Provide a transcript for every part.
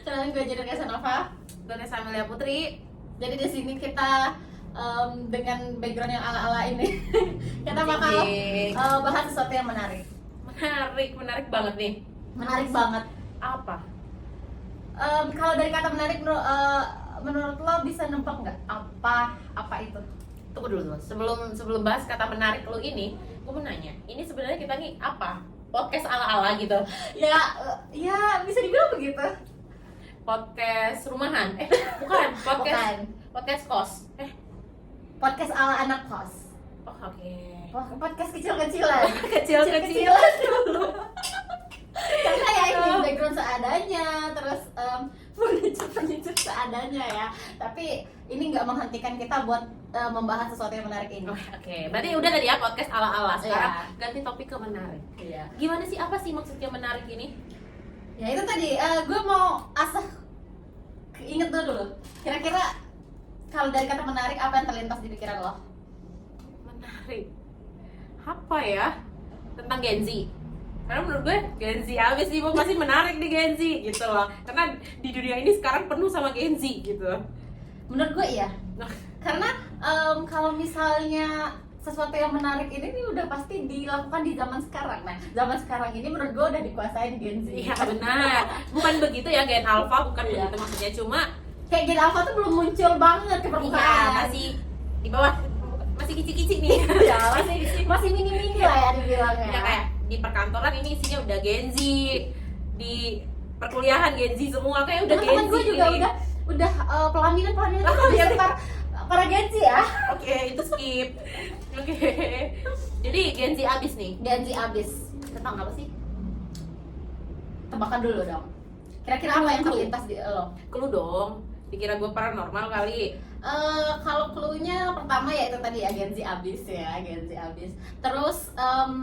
Kenalin, gue Jada Casanova. Gue Nesa Amelia Putri. Jadi di sini kita dengan background yang ala-ala ini kita bakal bahas sesuatu yang menarik. Menarik banget nih. Menarik banget. Apa? Kalau dari kata menarik, menurut lo bisa nebak nggak apa itu? Tunggu dulu. Sebelum bahas kata menarik lo ini, gue mau nanya. Ini sebenarnya kita nih apa? Podcast ala-ala gitu. Ya bisa dibilang begitu. Podcast rumahan. Bukan. Podcast kos. Podcast ala anak kos. Oh, oke. Podcast kecil-kecilan. Kecil-kecilan dulu. Karena ya ini background seadanya, terus furniture seadanya ya. Tapi ini nggak menghentikan kita buat membahas sesuatu yang menarik ini. Oke. Berarti udah tadi ya podcast ala-ala. Sekarang Iya. ganti topik ke menarik. Iya. Gimana sih, apa sih maksudnya menarik ini? Ya itu tadi, gue mau inget dulu. Kira-kira kalau dari kata menarik, apa yang terlintas di pikiran lo? Menarik. Apa ya? Tentang Gen Z. Karena menurut gue Gen Z abis sih, pasti menarik di Gen Z gitu loh. Karena di dunia ini sekarang penuh sama Gen Z gitu. Menurut gue iya. Karena kalau misalnya sesuatu yang menarik ini nih udah pasti dilakukan di zaman sekarang. Nah, zaman sekarang ini menurut gue udah dikuasain Gen Z. Iya benar. Bukan begitu ya Gen Alpha, bukan Iya. begitu maksudnya. Cuma Kayak Gen Alpha tuh belum muncul banget ke permukaan. iya, masih di bawah, masih kicik-kicik nih. Ya, masih mini-mini lah ya dibilangnya. Ya kayak di perkantoran ini isinya udah Gen Z, di perkuliahan Gen Z semua, kayak udah Gen Teman-teman Z gue juga ini. udah pelaminan Oh, di iya. sekitar para Gen Z ya. Oke, itu skip. Oke. Jadi Gen Z abis nih. Gen Z abis. Tentang apa sih? Tebakan dulu dong. Kira-kira apa yang terlintas di lo? Clue dong. Dikira gue paranormal kali. Kalau clue-nya pertama ya itu tadi ya, Gen Z abis ya, Gen Z abis. Terus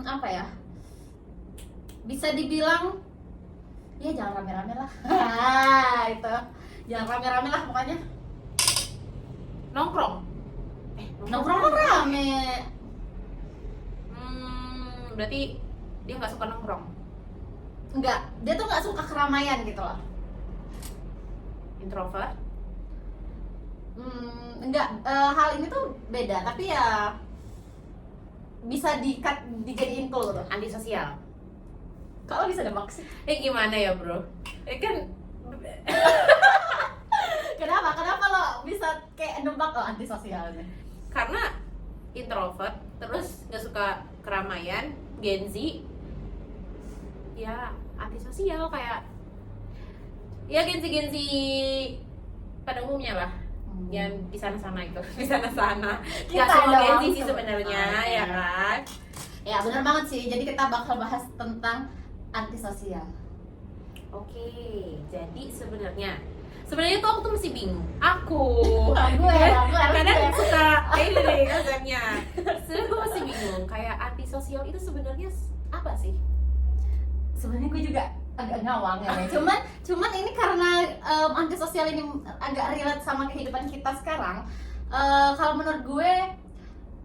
apa ya? Bisa dibilang ya jangan rame-rame lah. Itu. Jangan rame-rame lah pokoknya. Nongkrong. Nongkrong kan rame. Berarti dia nggak suka nongkrong. Enggak, dia tuh nggak suka keramaian gitu loh. Introvert. Enggak, hal ini tuh beda, tapi ya bisa dijadiin clue tuh. Antisosial. Kalau bisa nebak sih. Gimana ya bro? Kan Kenapa lo bisa kayak nebak antisosialnya? karena introvert, terus nggak suka keramaian, Gen Z, ya antisosial kayak ya Gen Z pada umumnya lah. Yang di sana-sana itu, di sana-sana. Nggak Kita semua doang Gen Z sih sebenarnya. sebenarnya, ya kan? Ya benar banget sih. Jadi kita bakal bahas tentang antisosial. Oke, jadi sebenarnya tuh aku tuh masih bingung. Aku kadang suka ini nih konsepnya. Sebenarnya gue masih bingung. Kayak antisosial itu sebenarnya apa sih? Sebenarnya gue juga agak ngawang ya. Cuman ini karena antisosial ini agak relate sama kehidupan kita sekarang. Kalau menurut gue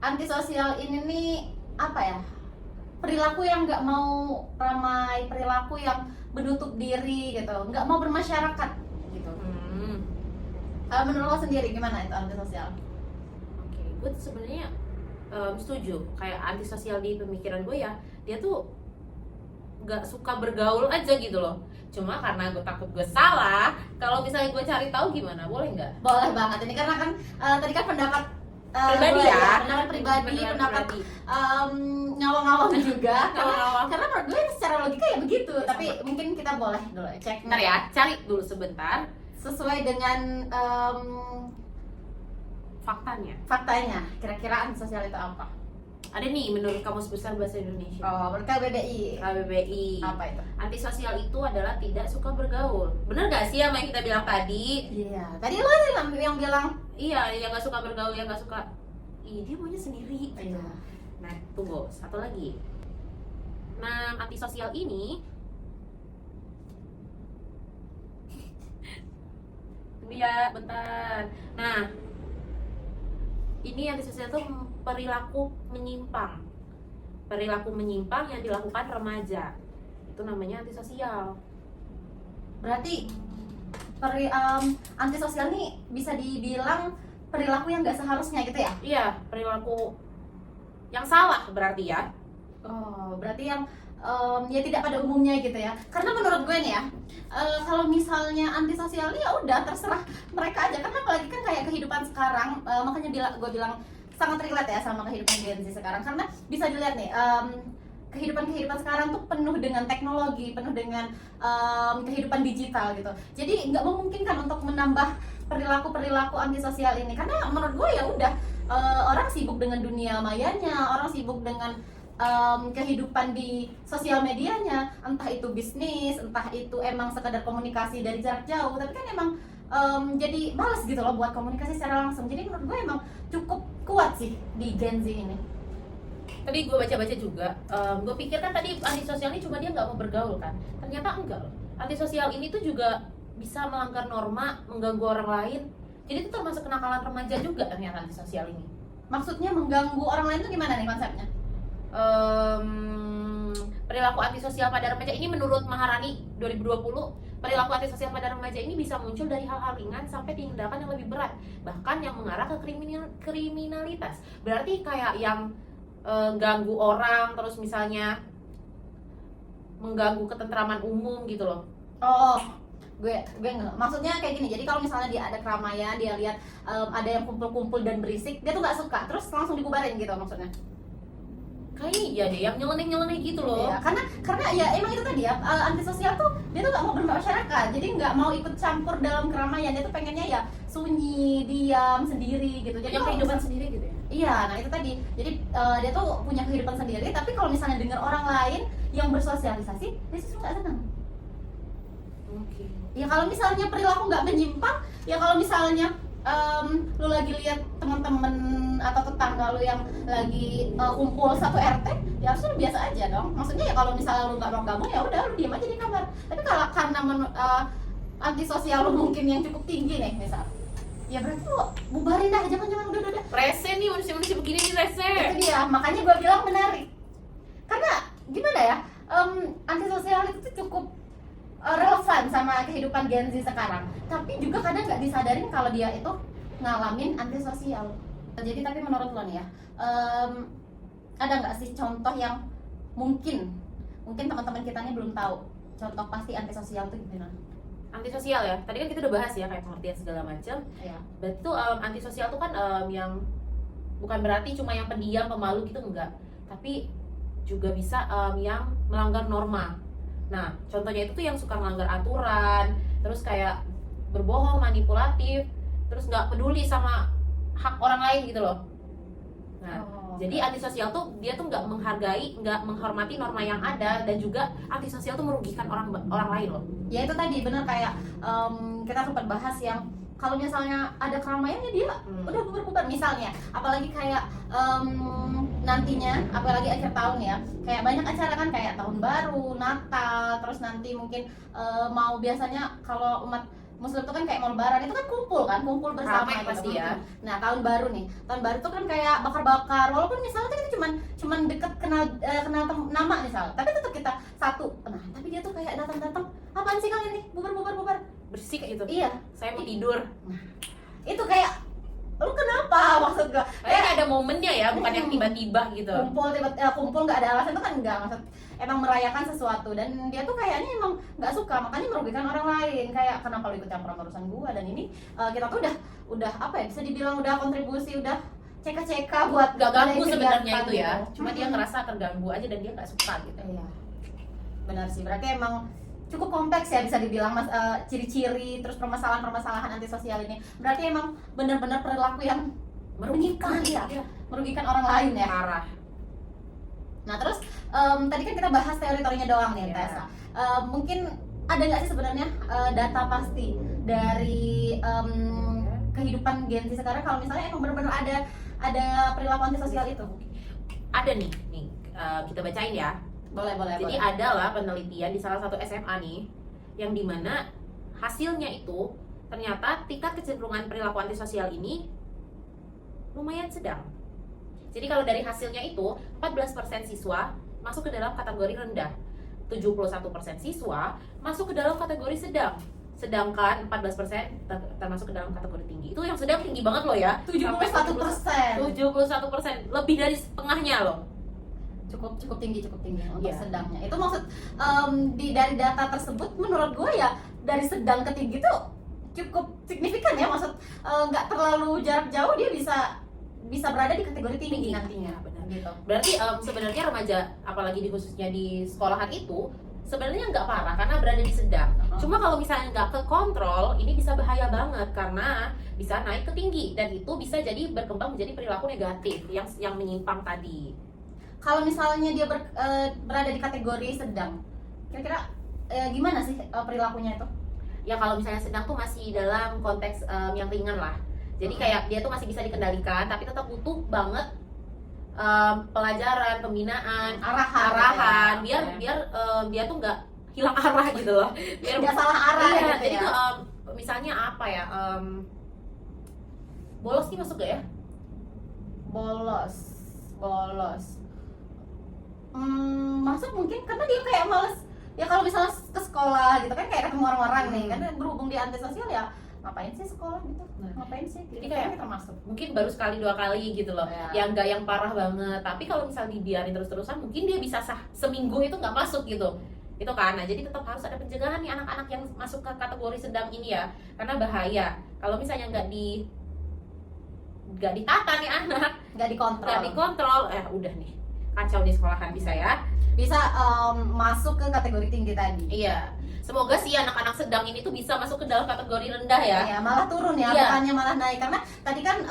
antisosial ini nih apa ya? Perilaku yang nggak mau ramai, perilaku yang menutup diri gitu, nggak mau bermasyarakat gitu. Kalau menurut lo sendiri gimana itu antisosial? Oke, gue sebenarnya setuju. Kayak antisosial di pemikiran gue ya, dia tuh nggak suka bergaul aja gitu loh. Cuma karena gue takut gue salah, kalau misalnya gue cari tahu gimana, boleh nggak? Boleh banget ini karena kan tadi kan pendapat Pribadi gue ya? pendapat pribadi, pendapat pribadi. ngawang-ngawang juga. Ngawang-ngawang. Karena menurut gue secara logika ya begitu. Tapi mungkin kita boleh dulu cek. Bentar ya, cari dulu sebentar Sesuai dengan faktanya. Kira-kira antisosial itu apa? Ada nih menurut Kamus Besar Bahasa Indonesia. Oh, menurut KBBI. KBBI. Apa itu? Antisosial itu adalah tidak suka bergaul. Bener gak sih yang kita bilang tadi? Iya. Tadi lo yang bilang Iya, yang gak suka bergaul, yang gak suka dia maunya sendiri. iya. Nah, tunggu, satu lagi. Nah, antisosial ini tunggu ya, bentar. Nah, ini antisosial itu perilaku menyimpang yang dilakukan remaja, itu namanya antisosial. Berarti Antisosial nih bisa dibilang perilaku yang nggak seharusnya gitu ya? Iya, perilaku yang salah berarti ya. Oh, berarti yang ya tidak pada umumnya gitu ya. Karena menurut gue nih ya, kalau misalnya antisosial nih ya udah terserah mereka aja. Karena apalagi kan kayak kehidupan sekarang, makanya gue bilang sangat relate ya sama kehidupan Gen Z sekarang. Karena bisa dilihat nih, kehidupan sekarang tuh penuh dengan teknologi, penuh dengan kehidupan digital gitu. Jadi nggak memungkinkan untuk menambah perilaku antisosial ini. Karena menurut gue ya udah, orang sibuk dengan dunia mayanya, orang sibuk dengan kehidupan di sosial medianya, entah itu bisnis, entah itu emang sekadar komunikasi dari jarak jauh, tapi kan emang jadi males gitu loh buat komunikasi secara langsung. Jadi menurut gue emang cukup kuat sih di Gen Z ini. Tadi gue baca-baca juga, gue pikir kan tadi antisosial ini cuma dia nggak mau bergaul kan, ternyata enggak loh. Antisosial ini tuh juga bisa melanggar norma, mengganggu orang lain. Jadi itu termasuk kenakalan remaja juga ternyata antisosial ini. Maksudnya mengganggu orang lain tuh gimana nih konsepnya? Perilaku antisosial pada remaja ini menurut Maharani 2020, perilaku antisosial pada remaja ini bisa muncul dari hal-hal ringan sampai tindakan yang lebih berat, bahkan yang mengarah ke kriminalitas. Berarti kayak yang ganggu orang, terus misalnya mengganggu ketentraman umum gitu loh. Oh, gue nggak, maksudnya kayak gini. Jadi kalau misalnya dia ada keramaian, dia lihat ada yang kumpul-kumpul dan berisik, dia tuh nggak suka, terus langsung dibubarin gitu maksudnya. Kayaknya iya deh, yang nyeleneh gitu loh. Iya, karena ya emang itu tadi ya, antisosial tuh dia tuh nggak mau bermasyarakat, jadi nggak mau ikut campur dalam keramaian. Dia tuh pengennya ya sunyi, diam sendiri gitu. Jadi Yang kalau kehidupan misal- sendiri gitu ya. Iya, nah itu tadi. Jadi dia tuh punya kehidupan sendiri, tapi kalau misalnya dengar orang lain yang bersosialisasi, dia justru nggak senang. Oke. Ya kalau misalnya perilaku nggak menyimpang, ya kalau misalnya lu lagi lihat teman-teman atau tetangga lu yang lagi kumpul satu RT, ya harusnya lu biasa aja dong. Maksudnya ya kalau misalnya lu nggak mau gabung, ya udah lu diam aja di kamar. Tapi kalau karena antisosial lu mungkin yang cukup tinggi nih misal, ya berarti lu bubarin dah, jangan udah. Rese nih, manusia-manusia begini nih rese. Itu dia, makanya gue bilang menarik. Karena gimana ya, antisosial itu tuh cukup relevan sama kehidupan Gen Z sekarang. Tapi juga kadang nggak disadarin kalau dia itu ngalamin antisosial. Jadi tapi menurut lo nih ya, ada nggak sih contoh yang mungkin teman-teman kita nih belum tahu contoh pasti antisosial itu gimana? Antisosial ya, tadi kan kita udah bahas ya kayak pengertian segala macam. Ya. Berarti tuh antisosial tuh kan yang bukan berarti cuma yang pendiam, pemalu gitu, enggak. Tapi juga bisa yang melanggar norma. Nah, contohnya itu tuh yang suka melanggar aturan, terus kayak berbohong, manipulatif, terus nggak peduli sama hak orang lain gitu loh. Nah, jadi antisosial tuh dia tuh nggak menghargai, nggak menghormati norma yang ada, dan juga antisosial tuh merugikan orang lain loh. Ya itu tadi bener kayak kita sempat bahas yang kalau misalnya ada keramaiannya dia udah bubar misalnya, apalagi kayak nantinya, apalagi akhir tahun ya, kayak banyak acara kan kayak tahun baru, Natal, terus nanti mungkin mau biasanya kalau umat Muslim tuh kan kayak mau lebaran itu kan kumpul bersama Ramai gitu. pasti ya. Nah tahun baru tuh kan kayak bakar-bakar, walaupun misalnya kita cuman deket kenal nama misal, tapi tetap kita satu. Nah tapi dia tuh kayak datang apaan sih kalian nih, bubar Bersih kayak gitu. iya. Saya mau tidur. Itu kayak lu kenapa maksud gua? Kayaknya ada momennya ya, bukan yang tiba-tiba gitu. Kumpul nggak ada alasan itu kan enggak, maksud emang merayakan sesuatu, dan dia tuh kayaknya emang nggak suka, makanya merugikan orang lain. Kayak kenapa lu ikut campur urusan gua, dan ini kita tuh udah apa ya, bisa dibilang udah kontribusi, udah ceka buat Gak ganggu ada sebenarnya kegiatan itu ya, gitu. cuma dia ngerasa terganggu aja dan dia nggak suka gitu. Iya, benar sih, berarti emang cukup kompleks ya bisa dibilang mas, ciri-ciri terus permasalahan antisosial ini. Berarti emang benar-benar perilaku yang merugikan ya, merugikan orang lain ya. Parah. Nah terus tadi kan kita bahas teori-teorinya doang nih, Iya. Tessa. Mungkin ada nggak sih sebenarnya data pasti dari kehidupan Gen Z sekarang kalau misalnya emang benar-benar ada perilaku antisosial itu? Ada nih kita bacain ya. Boleh. Jadi adalah penelitian di salah satu SMA nih, yang dimana hasilnya itu ternyata tingkat kecenderungan perilaku antisosial ini lumayan sedang. Jadi kalau dari hasilnya itu 14% siswa masuk ke dalam kategori rendah, 71% siswa masuk ke dalam kategori sedang, sedangkan 14% termasuk ke dalam kategori tinggi. Itu yang sedang tinggi banget loh ya. 71%. 71%, lebih dari setengahnya loh. Cukup tinggi untuk Iya. sedangnya. Itu maksud dari data tersebut menurut gue ya dari sedang ke tinggi tuh cukup signifikan ya, maksud nggak terlalu jarak jauh, dia bisa berada di kategori tinggi nantinya. Ya, benar. Gitu. Berarti sebenarnya remaja, apalagi khususnya di sekolahan itu sebenarnya nggak parah karena berada di sedang. Cuma kalau misalnya nggak ke kontrol, ini bisa bahaya banget karena bisa naik ke tinggi dan itu bisa jadi berkembang menjadi perilaku negatif yang menyimpang tadi. Kalau misalnya dia berada di kategori sedang, kira-kira gimana sih perilakunya itu? Ya kalau misalnya sedang tuh masih dalam konteks yang ringan lah. Jadi kayak dia tuh masih bisa dikendalikan, tapi tetap butuh banget pelajaran, pembinaan, arahan, gitu ya. biar dia tuh nggak hilang arah gitu loh. Biar Nggak salah arah iya, gitu jadi ya. tuh misalnya apa ya? Bolos nih masuk gak ya? bolos masuk mungkin karena dia kayak males ya, kalau misalnya ke sekolah gitu kan, kayak ketemu orang-orang nih kan, berhubung dia antisosial ya ngapain sih sekolah gitu, ngapain sih Jadi gitu, kayak kita masuk. Mungkin baru sekali 2 kali gitu loh, Ya. yang nggak yang parah banget. Tapi kalau misalnya dibiarin terus-terusan, mungkin dia bisa seminggu itu nggak masuk gitu. Itu kan, nah jadi tetap harus ada pencegahan nih anak-anak yang masuk ke kategori sedang ini ya, karena bahaya. Kalau misalnya nggak ditata nih anak, nggak dikontrol, udah nih kacau di sekolahan bisa ya. bisa masuk ke kategori tinggi tadi. Iya, semoga sih anak-anak sedang ini tuh bisa masuk ke dalam kategori rendah ya. Ya, malah turun ya, Iya. bukannya malah naik, karena tadi kan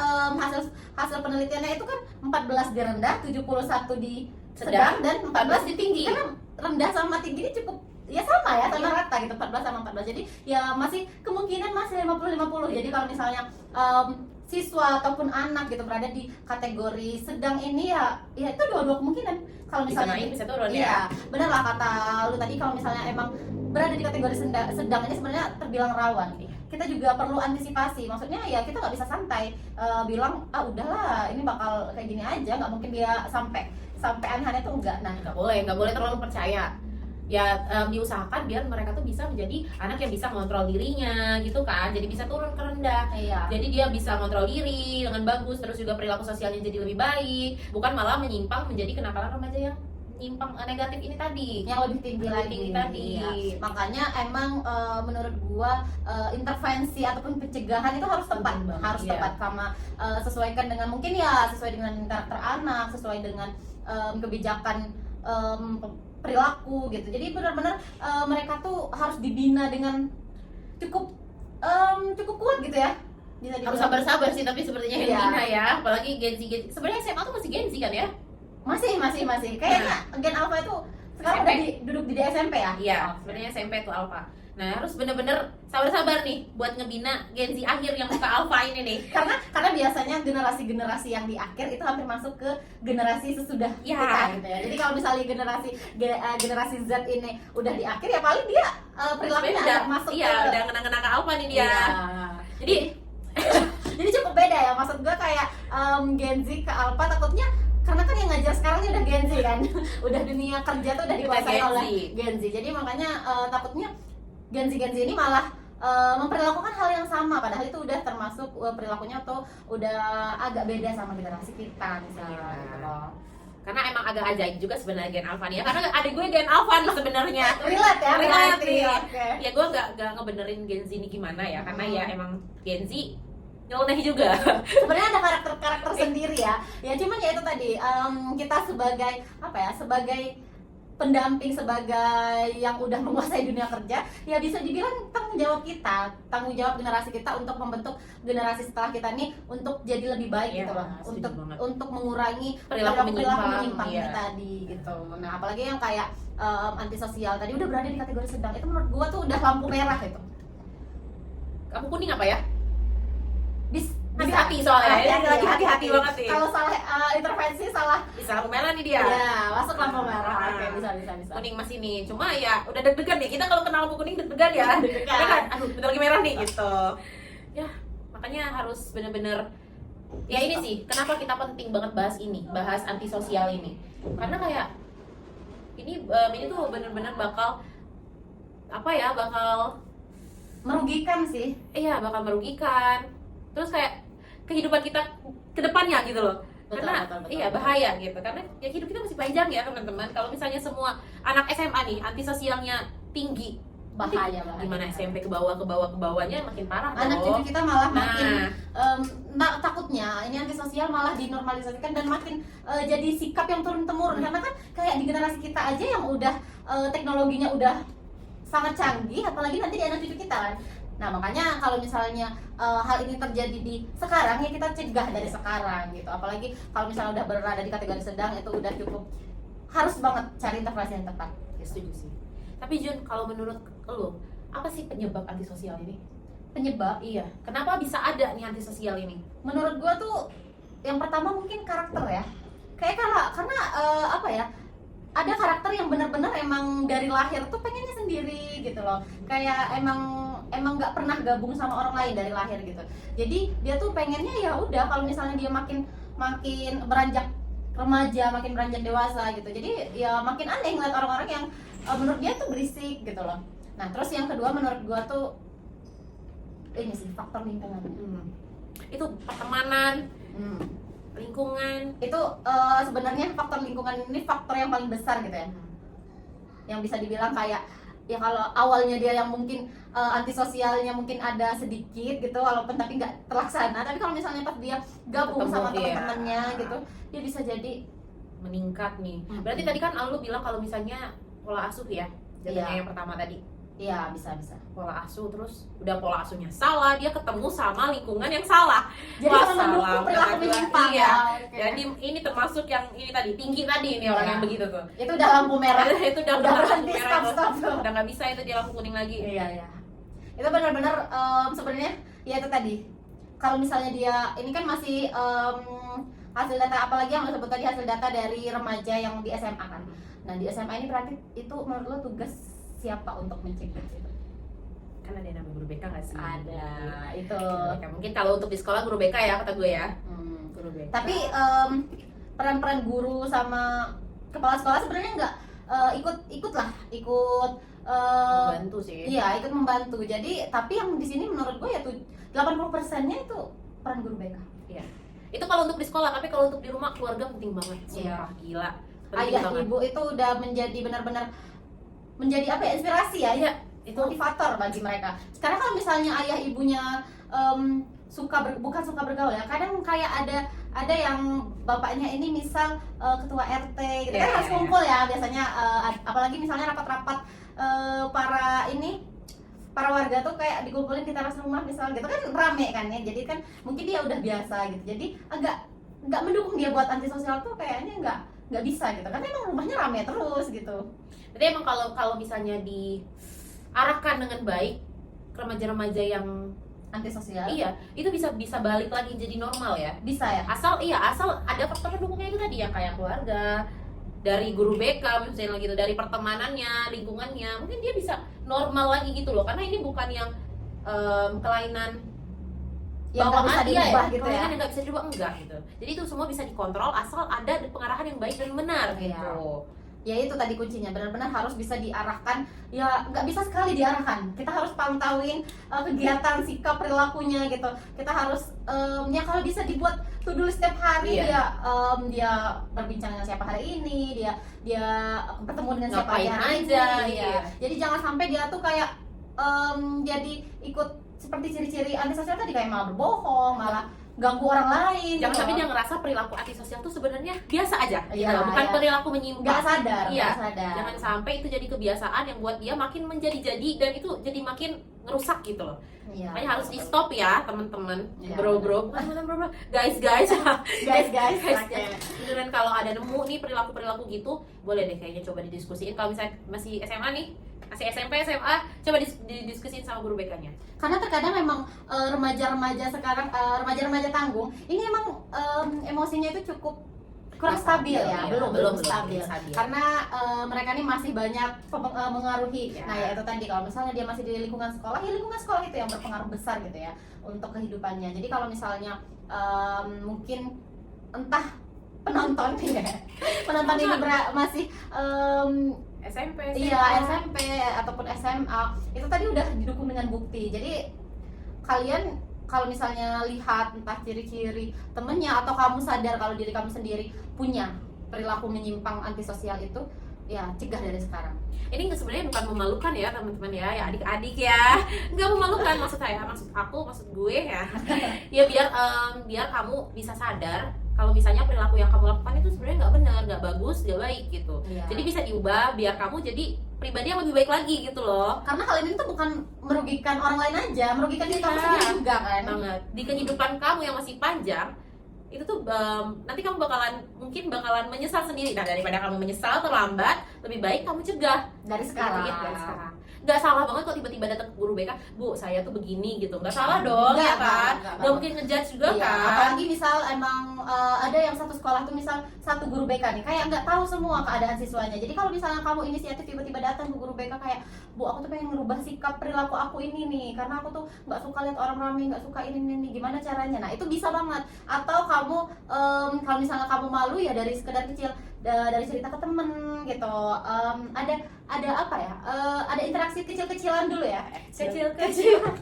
hasil penelitiannya itu kan 14 di rendah, 71 di sedang, dan 14 di tinggi. Karena rendah sama tinggi ini cukup ya sama ya, sama rata gitu, 14 sama 14. Jadi ya masih kemungkinan masih 50-50. Jadi kalau misalnya siswa ataupun anak gitu berada di kategori sedang ini ya itu dua-dua kemungkinan. Kalau Bisa misalnya naik, bisa turun ya. iya, benar lah kata lu tadi, kalau misalnya emang berada di kategori sedang ini sebenarnya terbilang rawan. Kita juga perlu antisipasi, maksudnya ya kita nggak bisa santai bilang udahlah ini bakal kayak gini aja, nggak mungkin dia sampai aneh-aneh tuh enggak. Nah, nggak boleh terlalu percaya ya. Diusahakan biar mereka tuh bisa menjadi anak yang bisa mengontrol dirinya gitu kan, jadi bisa turun ke rendah. iya. Jadi dia bisa mengontrol diri dengan bagus, terus juga perilaku sosialnya jadi lebih baik, bukan malah menyimpang menjadi kenakalan remaja yang nyimpang negatif ini tadi. Yang lebih tinggi Lebih lagi tinggi tadi. Iya. Makanya emang menurut gua intervensi ataupun pencegahan itu harus tepat, Penting banget, harus iya. tepat sama sesuaikan dengan, mungkin ya sesuai dengan karakter anak, sesuai dengan kebijakan perilaku gitu. Jadi benar-benar mereka tuh harus dibina dengan cukup kuat gitu ya. Bisa Harus dibilang. sabar-sabar sih, tapi sepertinya Iya. Helena ya, apalagi Gen Z. Sebenarnya SMA tuh masih Gen Z kan ya? Masih. Kayaknya Gen Alpha itu sekarang SMP. udah duduk di SMP ya? Iya, sebenarnya SMP tuh Alpha. Nah, harus bener-bener sabar-sabar nih buat ngebina Gen Z akhir yang buka Alpha ini nih. Karena biasanya generasi yang di akhir itu hampir masuk ke generasi sesudah Ya. kita gitu ya. Jadi kalau misalnya generasi Z ini udah di akhir ya paling dia perilakunya Sebenarnya agak masuk iya, ke udah ngena-ngena ke Alpha nih dia. Iya. Jadi Jadi cukup beda ya, maksud gue kayak Gen Z ke Alpha, takutnya karena kan yang ngajar sekarang ini udah Gen Z kan. Udah dunia kerja tuh udah dikuasai Gen Z. oleh Gen Z. Jadi makanya takutnya Gen Z ini malah memperlakukan hal yang sama, padahal itu udah termasuk perilakunya atau udah agak beda sama generasi kita misalnya Iya. gitu loh. karena emang agak ajaib juga sebenarnya Gen Alpha nih ya, karena adik gue Gen Alpha nih sebenarnya. Relate ya, Relate berarti. nih. Oke. Ya gue nggak ngebenerin Gen Z ini gimana ya, karena ya emang Gen Z nyeleneh juga. Sebenarnya ada karakter sendiri ya. Ya cuman ya itu tadi kita sebagai apa ya? Sebagai pendamping, sebagai yang udah menguasai dunia kerja, ya bisa dibilang tanggung jawab generasi kita untuk membentuk generasi setelah kita nih untuk jadi lebih baik Iya, gitu loh. setuju banget. Untuk mengurangi Perilaku menyimpang, menyimpang iya. ini tadi gitu. Nah, apalagi yang kayak antisosial tadi udah berada di kategori sedang, itu menurut gua tuh udah lampu merah gitu. Kamu kuning apa ya? Hati-hati soalnya, lagi hati-hati banget nih. Kalau salah intervensi, salah Bisa lampu merah nih dia. ya masuk lampu merah. Ah. Oke, bisa. Kuning masih nih, cuma ya udah deg-degan nih. Kita kalau kenal lampu kuning deg-degan ya. Deg-degan. Deg-degan. Aduh, bentar lagi merah nih gitu. Ya, makanya harus bener-bener. Ya ini sih, kenapa kita penting banget bahas antisosial ini. Karena kayak ini tuh bener-bener bakal merugikan sih. Iya, bakal merugikan. Terus kayak kehidupan kita ke depannya gitu loh. Betul, Karena betul, iya bahaya gitu. Karena ya hidup kita masih panjang ya teman-teman. Kalau misalnya semua anak SMA nih antisosialnya tinggi, Bahaya. gimana SMP ke bawah bawahnya makin parah Anak dong. cucu kita malah makin Nah, takutnya ini antisosial malah dinormalisasikan dan makin jadi sikap yang turun temurun, karena kan kayak di generasi kita aja yang udah teknologinya udah sangat canggih, apalagi nanti di anak cucu kita kan. Nah makanya kalau misalnya hal ini terjadi di sekarang ya kita cegah dari sekarang gitu, apalagi kalau misalnya udah berada di kategori sedang itu udah cukup harus banget cari intervensi yang tepat. ya setuju sih. Tapi Jun, kalau menurut lo apa sih penyebab antisosial ini? Penyebab, Iya, kenapa bisa ada nih antisosial ini? menurut gua tuh yang pertama mungkin karakter ya, kayak karena apa ya, ada karakter yang benar-benar emang dari lahir tuh pengennya sendiri gitu loh, kayak emang nggak pernah gabung sama orang lain dari lahir gitu. Jadi dia tuh pengennya ya udah kalau misalnya dia makin beranjak remaja, makin beranjak dewasa gitu, jadi ya makin aneh ngeliat orang-orang yang menurut dia tuh berisik gitu loh. Nah terus yang kedua menurut gua tuh ini sih faktor lingkungan. Itu pertemanan, Hmm. lingkungan. Itu sebenarnya faktor lingkungan ini faktor yang paling besar gitu ya, yang bisa dibilang kayak ya kalau awalnya dia yang mungkin antisosialnya mungkin ada sedikit gitu walaupun tapi nggak terlaksana, tapi kalau misalnya pas dia gabung Ketemu, sama iya. teman-temannya gitu dia bisa jadi Meningkat nih. Berarti tadi kan lu bilang kalau misalnya pola asuh ya, jadinya Iya. yang pertama tadi. iya bisa Pola asuh, terus udah pola asuhnya salah, dia ketemu sama lingkungan yang salah. jadi Wah, sama mendukung salah. perilaku Laki-laki, menyimpang iya. ya. Oke. Jadi ini termasuk yang ini tadi, tinggi tadi ini orang Iya. yang begitu tuh. itu udah lampu merah. Itu udah berhenti, lampu merah stop. tuh. Udah nggak bisa itu dia lampu kuning lagi. Iya. Itu benar-benar sebenarnya ya itu tadi. Kalau misalnya dia ini kan masih hasil data, apalagi yang lo sebut tadi hasil data dari remaja yang di SMA kan. Nah di SMA ini berarti itu menurut lo tugas siapa untuk mencegah itu? Kan ada yang namanya guru BK nggak sih? Ada itu. Guru BK. Mungkin kalau untuk di sekolah guru BK ya kata gue ya. Guru BK. Tapi peran-peran guru sama kepala sekolah sebenarnya nggak ikut membantu sih. iya ikut membantu. Jadi tapi yang di sini menurut gue ya tuh 80%-nya itu peran guru BK. Iya. Itu kalau untuk di sekolah, tapi kalau untuk di rumah keluarga penting banget. Sumpah, gila. Penting Ayah banget. ibu itu udah menjadi benar-benar menjadi apa ya, inspirasi ya, Iya, itu motivator bagi mereka. Sekarang kalau misalnya ayah ibunya bukan suka bergaul ya, kadang kayak ada yang bapaknya ini misal ketua RT gitu kan Iya, harus iya, kumpul ya biasanya, apalagi misalnya rapat-rapat para warga tuh kayak dikumpulin di teras rumah misal gitu kan rame kan ya, jadi kan mungkin dia udah biasa gitu, jadi agak nggak mendukung dia buat antisosial tuh kayaknya nggak bisa gitu, karena emang rumahnya rame terus gitu. Jadi emang kalau misalnya diarahkan dengan baik remaja-remaja yang Antisosial iya, itu bisa balik lagi jadi normal ya. bisa ya. Asal ada faktor pendukungnya itu tadi ya, kayak keluarga, dari guru BK misalnya gitu, dari pertemanannya, lingkungannya, mungkin dia bisa normal lagi gitu loh. Karena ini bukan yang kelainan Yang nggak bisa diubah gitu ya. kelainan yang nggak bisa diubah, enggak gitu. Jadi itu semua bisa dikontrol asal ada pengarahan yang baik dan benar Iya. gitu. Ya itu tadi kuncinya, benar-benar harus bisa diarahkan. Ya nggak bisa sekali diarahkan, kita harus pantauin kegiatan, sikap, perilakunya gitu. Kita harus ya kalau bisa dibuat to do list setiap hari. Iya. Dia berbincang dengan siapa hari ini, dia bertemu dengan siapa Ngapain hari aja, ini, iya. Jadi jangan sampai dia tuh kayak jadi ikut seperti ciri-ciri antisosial tadi, kayak malah berbohong, malah ganggu orang lain. Jangan gitu sampai loh. dia ngerasa perilaku antisosial itu sebenarnya biasa aja, Iya, gitu loh. Bukan iya. perilaku nggak menyimpang. sadar, Iya. nggak sadar. Jangan sampai itu jadi kebiasaan yang buat dia makin menjadi-jadi dan itu jadi makin ngerusak gitu loh. Iya, Makanya harus di betul. stop ya teman-teman, Iya, bro, bukan teman-teman, bro, guys, guys. Oke. Beneran kalau ada nemu nih perilaku gitu, boleh deh kayaknya coba didiskusiin. Kalau misalnya masih SMA nih, masih SMP, SMA, coba didiskusiin sama guru BK-nya. Karena terkadang memang remaja-remaja sekarang, remaja-remaja tanggung ini emang emosinya itu cukup kurang stabil ya, Iya, belum stabil. stabil. Karena mereka ini masih banyak mengaruhi. Ya. Nah ya itu tadi, kalau misalnya dia masih di lingkungan sekolah, ya lingkungan sekolah itu yang berpengaruh besar gitu ya untuk kehidupannya. Jadi kalau misalnya mungkin entah penonton ya, penonton ini masih SMP, iya SMP ataupun SMA itu tadi udah didukung dengan bukti. Jadi kalian kalau misalnya lihat entah ciri-ciri temennya atau kamu sadar kalau diri kamu sendiri punya perilaku menyimpang antisosial itu, ya cegah dari sekarang. Ini sebenarnya bukan memalukan ya teman-teman ya adik-adik ya, nggak memalukan maksud gue ya, ya biar kamu bisa sadar kalau misalnya perilaku yang kamu lakukan itu sebenarnya nggak benar, nggak bagus, nggak baik gitu. Iya. Jadi bisa diubah biar kamu jadi pribadi yang lebih baik lagi gitu loh. Karena hal ini tuh bukan merugikan orang lain aja, merugikan diri kamu Iya. sendiri juga kan. Banget di kehidupan kamu yang masih panjang itu tuh nanti kamu mungkin bakalan menyesal sendiri. Nah, daripada kamu menyesal terlambat, lebih baik kamu cegah Dari sekarang. Gitu, dari sekarang. Nggak salah banget kalau tiba-tiba datang ke guru BK, Bu, saya tuh begini gitu. Nggak salah dong, Nggak, ya kan? nggak Nggak mungkin ngejudge juga Iya, kan? apalagi misal emang ada yang satu sekolah tuh misal satu guru BK nih kayak nggak tahu semua keadaan siswanya. Jadi kalau misalnya kamu inisiatif tiba-tiba datang ke guru BK kayak, Bu, aku tuh pengen merubah sikap perilaku aku ini nih karena aku tuh nggak suka lihat orang ramai, nggak suka ini, gimana caranya? Nah itu bisa banget. Atau kamu kalau misalnya kamu malu ya dari sekedar kecil, dari cerita ke temen gitu. Ada apa ya? Ada interaksi kecil-kecilan dulu ya. Kecil-kecilan.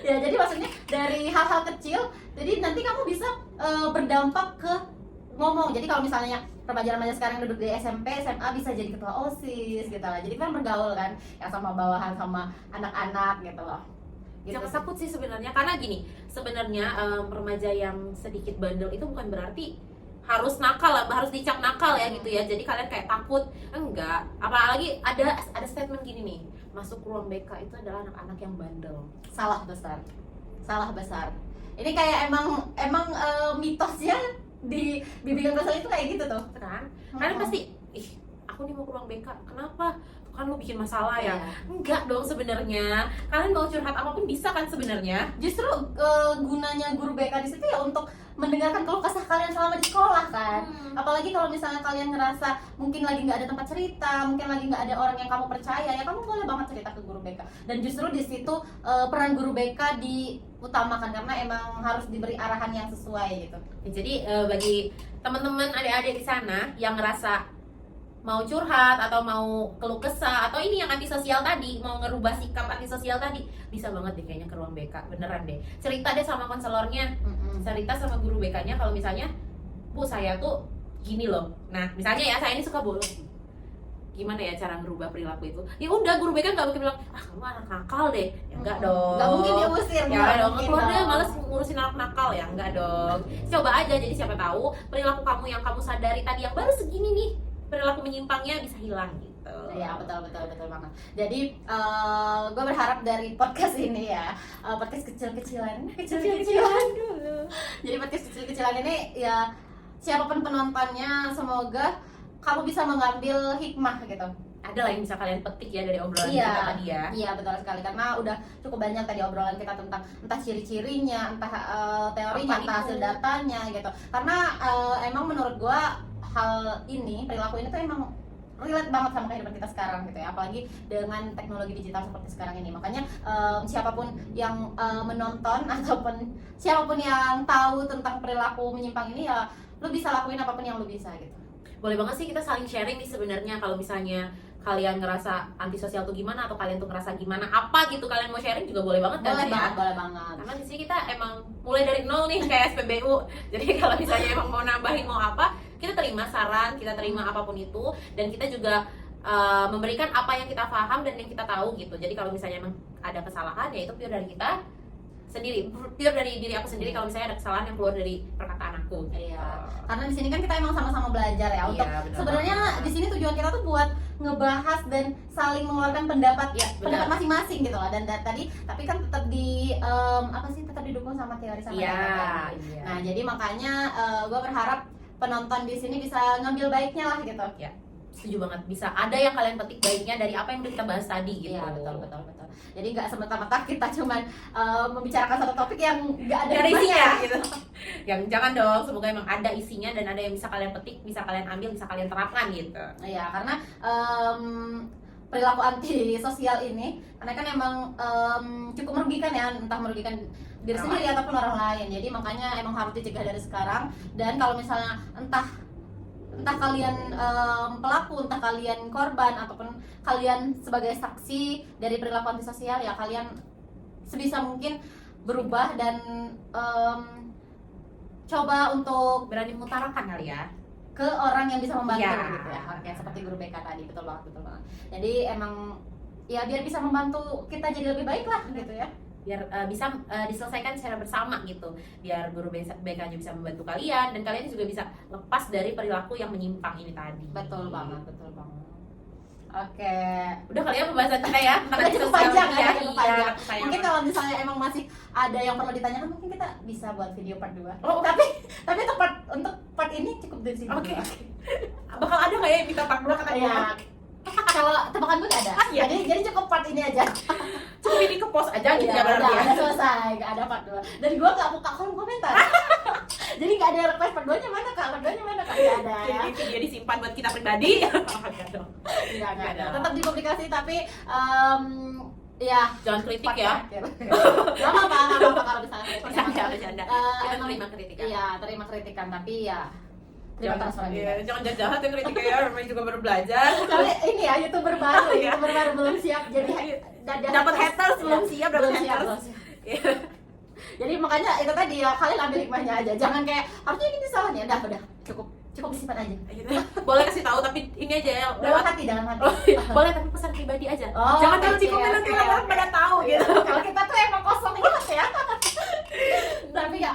Ya jadi maksudnya dari hal-hal kecil, jadi nanti kamu bisa berdampak ke ngomong. Jadi kalau misalnya remaja-remaja sekarang duduk di SMP, SMA bisa jadi ketua OSIS gitu lah. Jadi kan bergaul kan, yang sama bawahan sama anak-anak gitu loh. Gitu Jangan sih. takut sih sebenarnya, karena gini, sebenarnya remaja yang sedikit bandel itu bukan berarti harus nakal lah, harus dicap nakal ya gitu ya. Jadi kalian kayak takut, enggak. Apalagi ada statement gini nih, masuk ruang BK itu adalah anak-anak yang bandel. Salah besar. Ini kayak emang mitosnya di bimbingan sosial itu kayak gitu tuh. Kan? Kalian pasti, aku nih mau ke ruang BK, kenapa? Tuh kan lo bikin masalah ya? Iya. Enggak dong sebenarnya. Kalian mau curhat apapun bisa kan sebenarnya? Justru gunanya guru BK di situ ya untuk mendengarkan keluh kesah kalian selama di sekolah kan. Apalagi kalau misalnya kalian ngerasa mungkin lagi nggak ada tempat cerita, mungkin lagi nggak ada orang yang kamu percaya, ya kamu boleh banget cerita ke guru BK. Dan justru di situ peran guru BK diutamakan karena emang harus diberi arahan yang sesuai gitu. Ya, jadi bagi teman-teman adik-adik di sana yang ngerasa mau curhat atau mau keluh kesah atau ini yang antisosial tadi, mau ngerubah sikap antisosial tadi, bisa banget deh kayaknya ke ruang BK, beneran deh. Cerita deh sama konselornya, cerita sama guru BK-nya kalau misalnya, Bu, saya tuh gini loh. Nah, misalnya ya, saya ini suka bolos. Gimana ya cara ngerubah perilaku itu? Ya udah, guru BK nggak mungkin bilang, kamu anak nakal deh. Ya enggak dong. Nggak mungkin diusir. Ya nggak dong, mungkin keluar deh, dong. males ngurusin anak nakal ya, enggak dong. Coba aja, jadi siapa tahu perilaku kamu yang kamu sadari tadi yang baru segini nih, perilaku menyimpangnya bisa hilang gitu. Iya betul banget. Jadi gue berharap dari podcast ini ya, podcast kecil-kecilan dulu. Jadi podcast kecil-kecilan ini ya siapapun penontonnya semoga kamu bisa mengambil hikmah gitu. Ada lah yang bisa kalian petik ya dari obrolan Iya. kita tadi ya. Iya betul sekali karena udah cukup banyak tadi obrolan kita tentang entah ciri-cirinya, entah teorinya, Apa entah itu? hasil datanya gitu. Karena emang menurut gua hal ini, perilaku ini tuh emang relate banget sama kehidupan kita sekarang gitu ya, apalagi dengan teknologi digital seperti sekarang ini. Makanya siapapun yang menonton ataupun siapapun yang tahu tentang perilaku menyimpang ini ya lu bisa lakuin apapun yang lu bisa gitu. Boleh banget sih kita saling sharing nih sebenarnya kalau misalnya kalian ngerasa antisosial tuh gimana atau kalian tuh ngerasa gimana apa gitu, kalian mau sharing juga boleh banget kan Boleh ya. banget. Karena di sini kita emang mulai dari nol nih kayak SPBU. Jadi kalau misalnya emang mau nambahin mau apa, kita terima saran, kita terima apapun itu, dan kita juga memberikan apa yang kita paham dan yang kita tahu gitu. Jadi kalau misalnya emang ada kesalahan ya itu pure dari kita sendiri, pure dari diri aku sendiri. Kalau misalnya ada kesalahan yang keluar dari perkataan aku gitu. Iya. Karena di sini kan kita emang sama-sama belajar ya. Untuk Iya, benar sebenarnya banget. di sini tujuan kita tuh buat ngebahas dan saling mengeluarkan pendapat Iya, pendapat benar. masing-masing gitu loh. Dan tadi tapi kan tetap tetap didukung sama teori sama Iya, data tadi. iya. Nah, jadi makanya gue berharap penonton di sini bisa ngambil baiknya lah gitu. Setuju banget, bisa ada yang kalian petik baiknya dari apa yang udah kita bahas tadi gitu. Iya, betul. Jadi nggak semata-mata kita cuman membicarakan satu topik yang nggak ada Dari isinya hikmahnya. gitu. Yang jangan dong, semoga emang ada isinya dan ada yang bisa kalian petik, bisa kalian ambil, bisa kalian terapkan gitu. Iya, karena perilaku antisosial ini karena kan emang cukup merugikan ya, entah merugikan diri Orang sendiri ataupun orang lain. Jadi makanya emang harus dicegah dari sekarang. Dan kalau misalnya entah entah kalian pelaku, entah kalian korban, ataupun kalian sebagai saksi dari perilaku antisosial, ya kalian sebisa mungkin berubah dan coba untuk berani mengutarakan kali ya ke orang yang bisa membantu Ya. gitu ya. Oke, seperti guru BK tadi, betul banget. Jadi emang ya biar bisa membantu kita jadi lebih baik lah gitu ya. biar bisa diselesaikan secara bersama gitu, biar guru BK-nya bisa membantu kalian dan kalian juga bisa lepas dari perilaku yang menyimpang ini tadi. Betul banget. Oke. Udah kali ya pembahasan kita ya tentang Udah cukup antisosial panjang ya, media. cukup Iya, panjang. sayang Mungkin banget. kalau misalnya emang masih ada yang perlu ditanyakan, mungkin kita bisa buat video part 2. Oh, Tapi untuk part ini cukup dari sini. Oke. Bakal ada nggak ya yang minta part 2 kata Iya. Kalau tebakan gue nggak ada. Iya. Jadi cukup part ini aja. Cukup ini ke post aja gitu Iya, ya berarti ya. udah selesai, nggak ada part 2. Dan gue nggak buka kolom komentar. Jadi nggak ada request part 2-nya mana kak? Part 2-nya mana kak? Nggak ada ya. Jadi video disimpan buat kita pribadi. Enggak dong. Nggak ada. ada. Tetap dipublikasi tapi ya Jangan kritik part ya. terakhir. Nggak apa-apa kalau misalnya kritik. Bercanda. Eh, Kita emang- terima kritikan. Iya, terima kritikan tapi ya terima Jangan, transferan iya, juga. jangan jahat ya kritiknya ya, namanya juga baru belajar. Kali ini ya YouTuber baru, Iya. YouTuber baru belum siap jadi Dapat haters belum siap, dapat belum siap, haters. belum siap. Iya. Jadi makanya itu tadi ya, kalian ambil hikmahnya aja. Jangan kayak harusnya ini salahnya. Udah cukup disimpan aja. Gitu. Boleh kasih tahu tapi ini aja ya Dalam hati, dalam hati. Oh, iya. Boleh tapi pesan pribadi aja. Oh, Jangan taruh di oke, komen nanti oke, orang oke. pada tahu gitu. Kalau kita tuh emang kosong banget ya.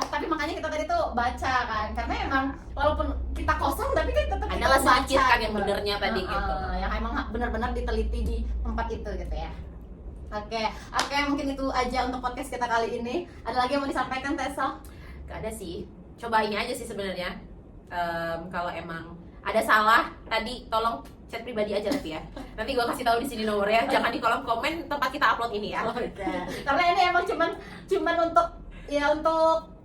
tapi makanya kita tadi tuh baca kan, karena emang walaupun kita kosong tapi kan tetap kita Adalah baca sedikit kan yang gitu. benernya tadi gitu. Yang emang benar-benar diteliti di tempat itu gitu ya. Oke, mungkin itu aja untuk podcast kita kali ini. Ada lagi yang mau disampaikan Tessa? Gak ada sih. Coba ini aja sih sebenarnya. Kalau emang ada salah tadi tolong chat pribadi aja nanti ya. Nanti gua kasih tahu di sini nomornya. Jangan di kolom komen tempat kita upload ini ya. Oke. Karena ini emang cuman untuk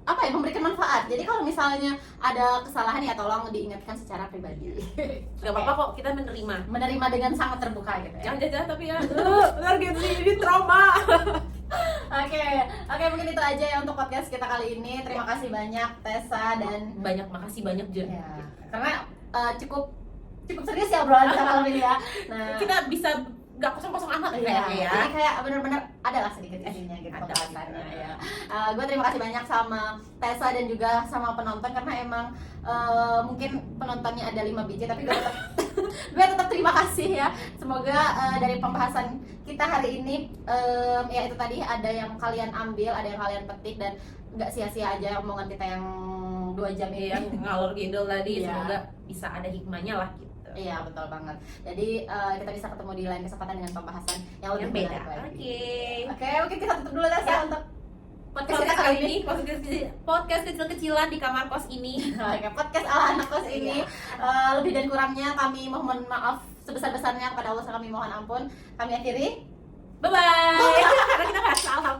apa ya, memberikan manfaat. Jadi kalau misalnya ada kesalahan ya tolong diingatkan secara pribadi. Gak apa-apa kok, kita Menerima dengan sangat terbuka gitu ya. jangan jajan tapi ya benar gitu sih, ini trauma. Oke, mungkin itu aja ya untuk podcast kita kali ini. Terima kasih banyak Tessa dan Makasih banyak Jen. ya, karena cukup serius ya obrolan kita malam ini ya. Nah, Kita bisa gak kosong-kosong amat iya, kayaknya ya. jadi kayak benar-benar adalah sedikit isinya gitu ada. pembahasannya ya. Gue terima kasih banyak sama Tessa dan juga sama penonton, karena emang mungkin penontonnya ada 5 biji tapi gue tetap gue tetap terima kasih ya. Semoga dari pembahasan kita hari ini ya itu tadi ada yang kalian ambil, ada yang kalian petik, dan nggak sia-sia aja omongan kita yang 2 jam ini. Iya, ngalor ngidul tadi, Iya. semoga bisa ada hikmahnya lah gitu. Iya, betul banget. Jadi kita bisa ketemu di lain kesempatan dengan pembahasan yang Yang lebih beda. menarik lagi. Oke. Oke, mungkin kita tutup dulu Tessa Ya. untuk Podcast kita kali ini, podcast kecil-kecilan di kamar kos ini. Oke, podcast ala anak kos ini. Lebih dan kurangnya kami mohon maaf sebesar-besarnya, kepada Allah kami mohon ampun. Kami akhiri. Bye-bye. Karena kita nggak salah.